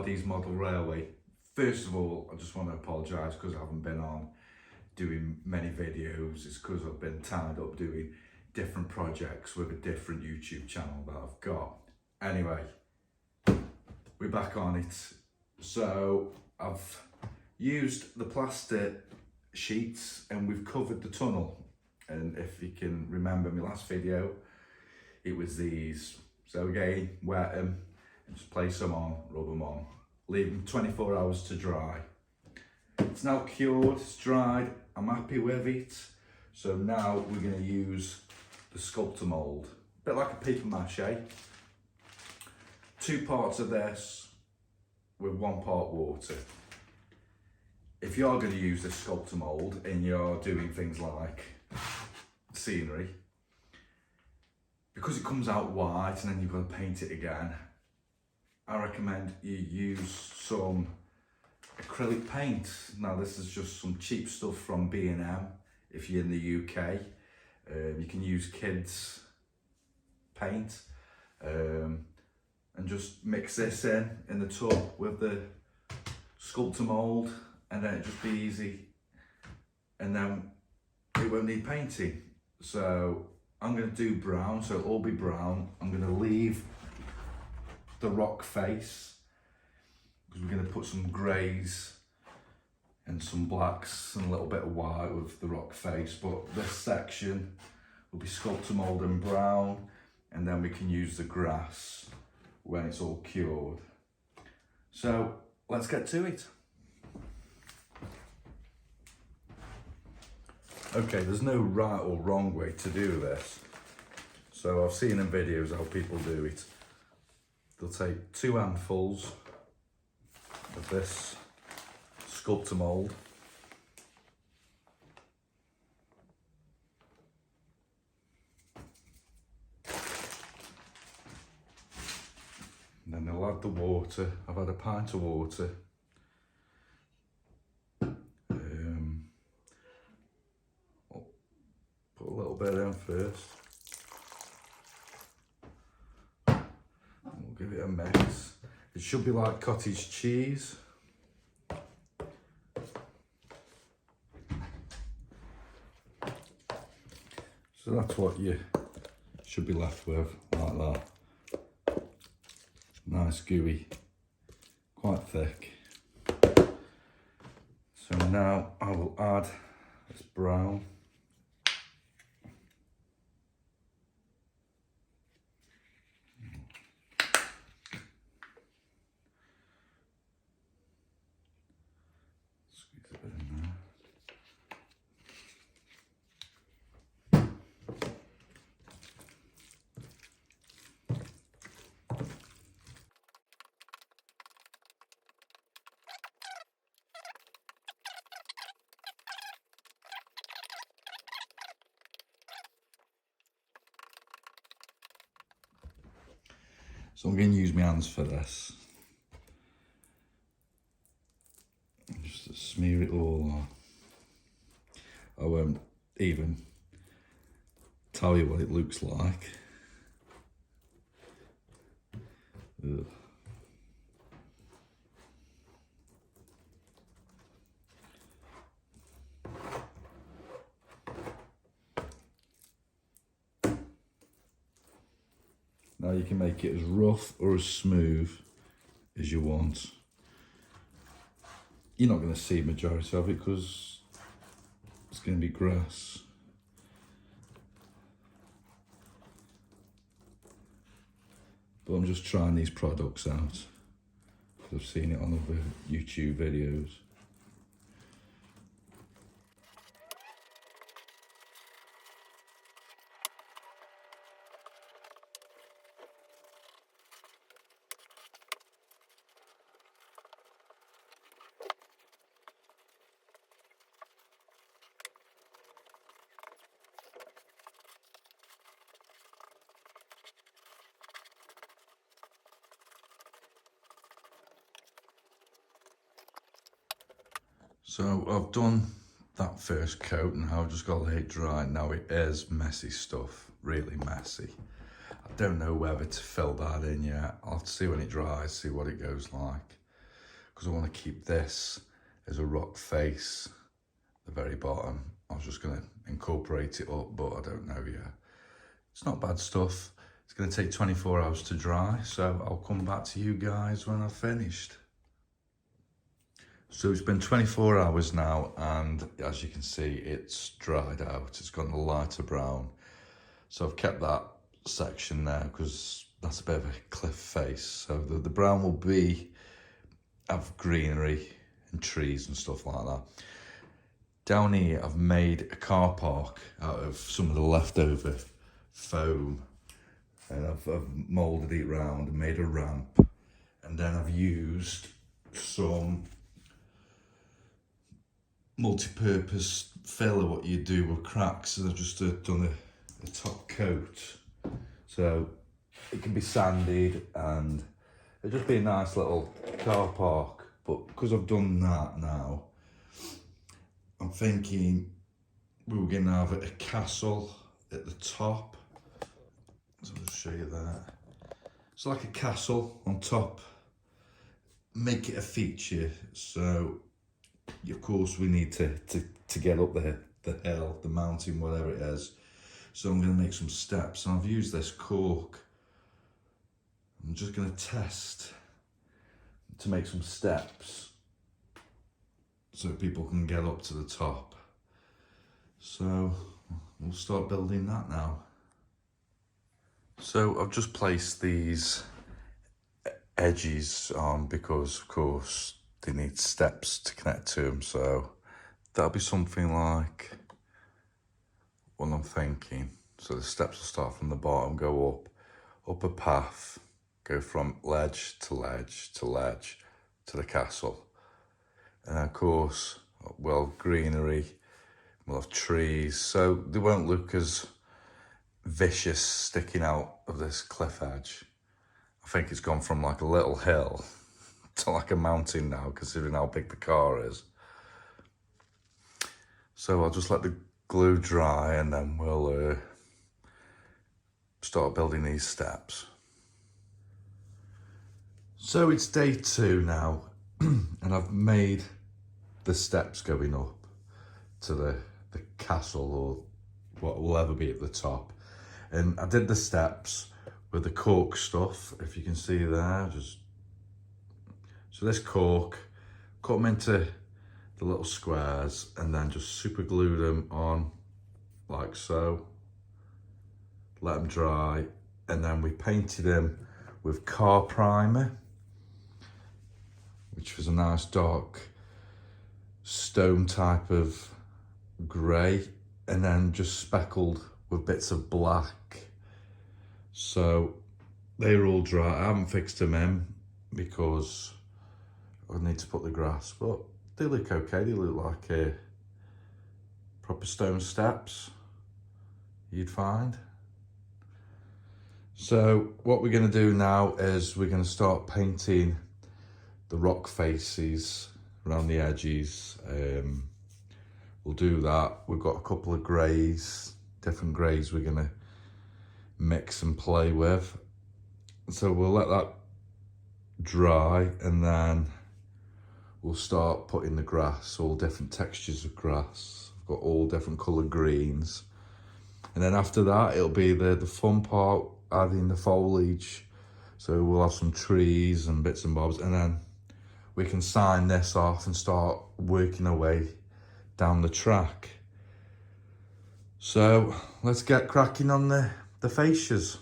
Hardee's Model Railway. First of all, I just want to apologise because I haven't been on doing many videos. It's because I've been tied up doing different projects with a different YouTube channel that I've got. Anyway, we're back on it. So I've used the plastic sheets and we've covered the tunnel. And if you can remember my last video, it was these. So again, wet them and just place them on, rub them on. Leave them 24 hours to dry. It's now cured, it's dried, I'm happy with it. So now we're going to use the sculptor mould, a bit like a paper mache. 2 parts of this with 1 part water. If you're going to use this sculptor mould and you're doing things like scenery, because it comes out white and then you've got to paint it again, I recommend you use some acrylic paint. Now this is just some cheap stuff from B&M if you're in the UK. You can use kids paint and just mix this in the tub with the sculptor mould, and then it'll just be easy, and then it won't need painting. So I'm going to do brown, so it'll all be brown. I'm going to leave the rock face because we're going to put some greys and some blacks and a little bit of white with the rock face, but this section will be sculptor mould and brown, and then we can use the grass when it's all cured. So let's get to it. Okay, there's no right or wrong way to do this. So I've seen in videos how people do it. They'll take 2 handfuls of this sculptor mould. And then they'll add the water. I've had a pint of water. Put a little bit in first. We'll give it a mix. It should be like cottage cheese. So that's what you should be left with, like that. Nice gooey, quite thick. So now I will add this brown. So I'm going to use my hands for this. Just to smear it all on. I won't even tell you what it looks like. Ugh. Now you can make it as rough or as smooth as you want. You're not going to see majority of it because it's going to be grass. But I'm just trying these products out. I've seen it on other YouTube videos. So I've done that first coat and I've just got to let it dry. Now it is messy stuff, really messy. I don't know whether to fill that in yet. I'll have to see when it dries, see what it goes like. because I want to keep this as a rock face at the very bottom. I was just going to incorporate it up, but I don't know yet. It's not bad stuff. It's going to take 24 hours to dry, so I'll come back to you guys when I've finished. So it's been 24 hours now, and as you can see, it's dried out. It's gone a lighter brown. So I've kept that section there because that's a bit of a cliff face. So the brown will have greenery and trees and stuff like that. Down here, I've made a car park out of some of the leftover foam, and I've moulded it round and made a ramp, and then I've used some multi-purpose filler, what you do with cracks, and I've just done a top coat, so it can be sanded and it'll just be a nice little car park. But because I've done that now, I'm thinking we were going to have a castle at the top. So I'll show you that. It's like a castle on top. Make it a feature. So of course we need to get up the hill, the mountain, whatever it is. So I'm going to make some steps, and I've used this cork. I'm just going to test to make some steps so people can get up to the top. So we'll start building that now. So I've just placed these edges on because of course they need steps to connect to them. So that'll be something like what I'm thinking. So the steps will start from the bottom, go up a path, go from ledge to ledge to ledge to the castle. And of course, well, greenery, we'll have trees, so they won't look as vicious sticking out of this cliff edge. I think it's gone from like a little hill to like a mountain now, considering how big the car is. So I'll just let the glue dry, and then we'll start building these steps. So it's day 2 now, and I've made the steps going up to the castle, or what will ever be at the top. And I did the steps with the cork stuff, if you can see there. So this cork, cut them into the little squares, and then just super glue them on like so. Let them dry, and then we painted them with car primer, which was a nice dark stone type of grey, and then just speckled with bits of black. So they're all dry. I haven't fixed them in because I need to put the grass, but they look okay. They look like proper stone steps you'd find. So what we're going to do now is we're going to start painting the rock faces around the edges. We'll do that. We've got a couple of greys, different greys we're going to mix and play with. So we'll let that dry, and then we'll start putting the grass, all different textures of grass. I've got all different coloured greens. And then after that, it'll be the fun part, adding the foliage. So we'll have some trees and bits and bobs, and then we can sign this off and start working our way down the track. So let's get cracking on the fascias.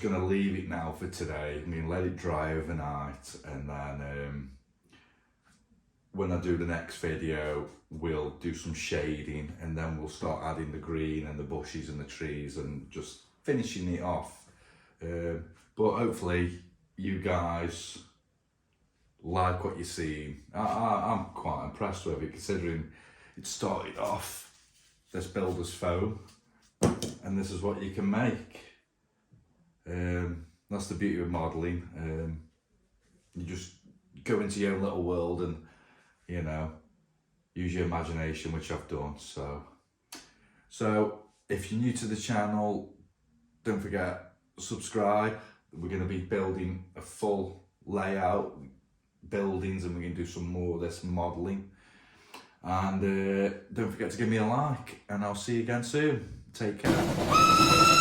going to leave it now for today. I'm going to let it dry overnight, and then when I do the next video, we'll do some shading, and then we'll start adding the green and the bushes and the trees and just finishing it off. But hopefully you guys like what you see. I'm quite impressed with it, considering it started off this builder's foam, and this is what you can make. That's the beauty of modelling. You just go into your own little world and, you know, use your imagination, which I've done. So if you're new to the channel, don't forget, subscribe. We're going to be building a full layout buildings, and we're going to do some more of this modelling. And don't forget to give me a like, and I'll see you again soon. Take care.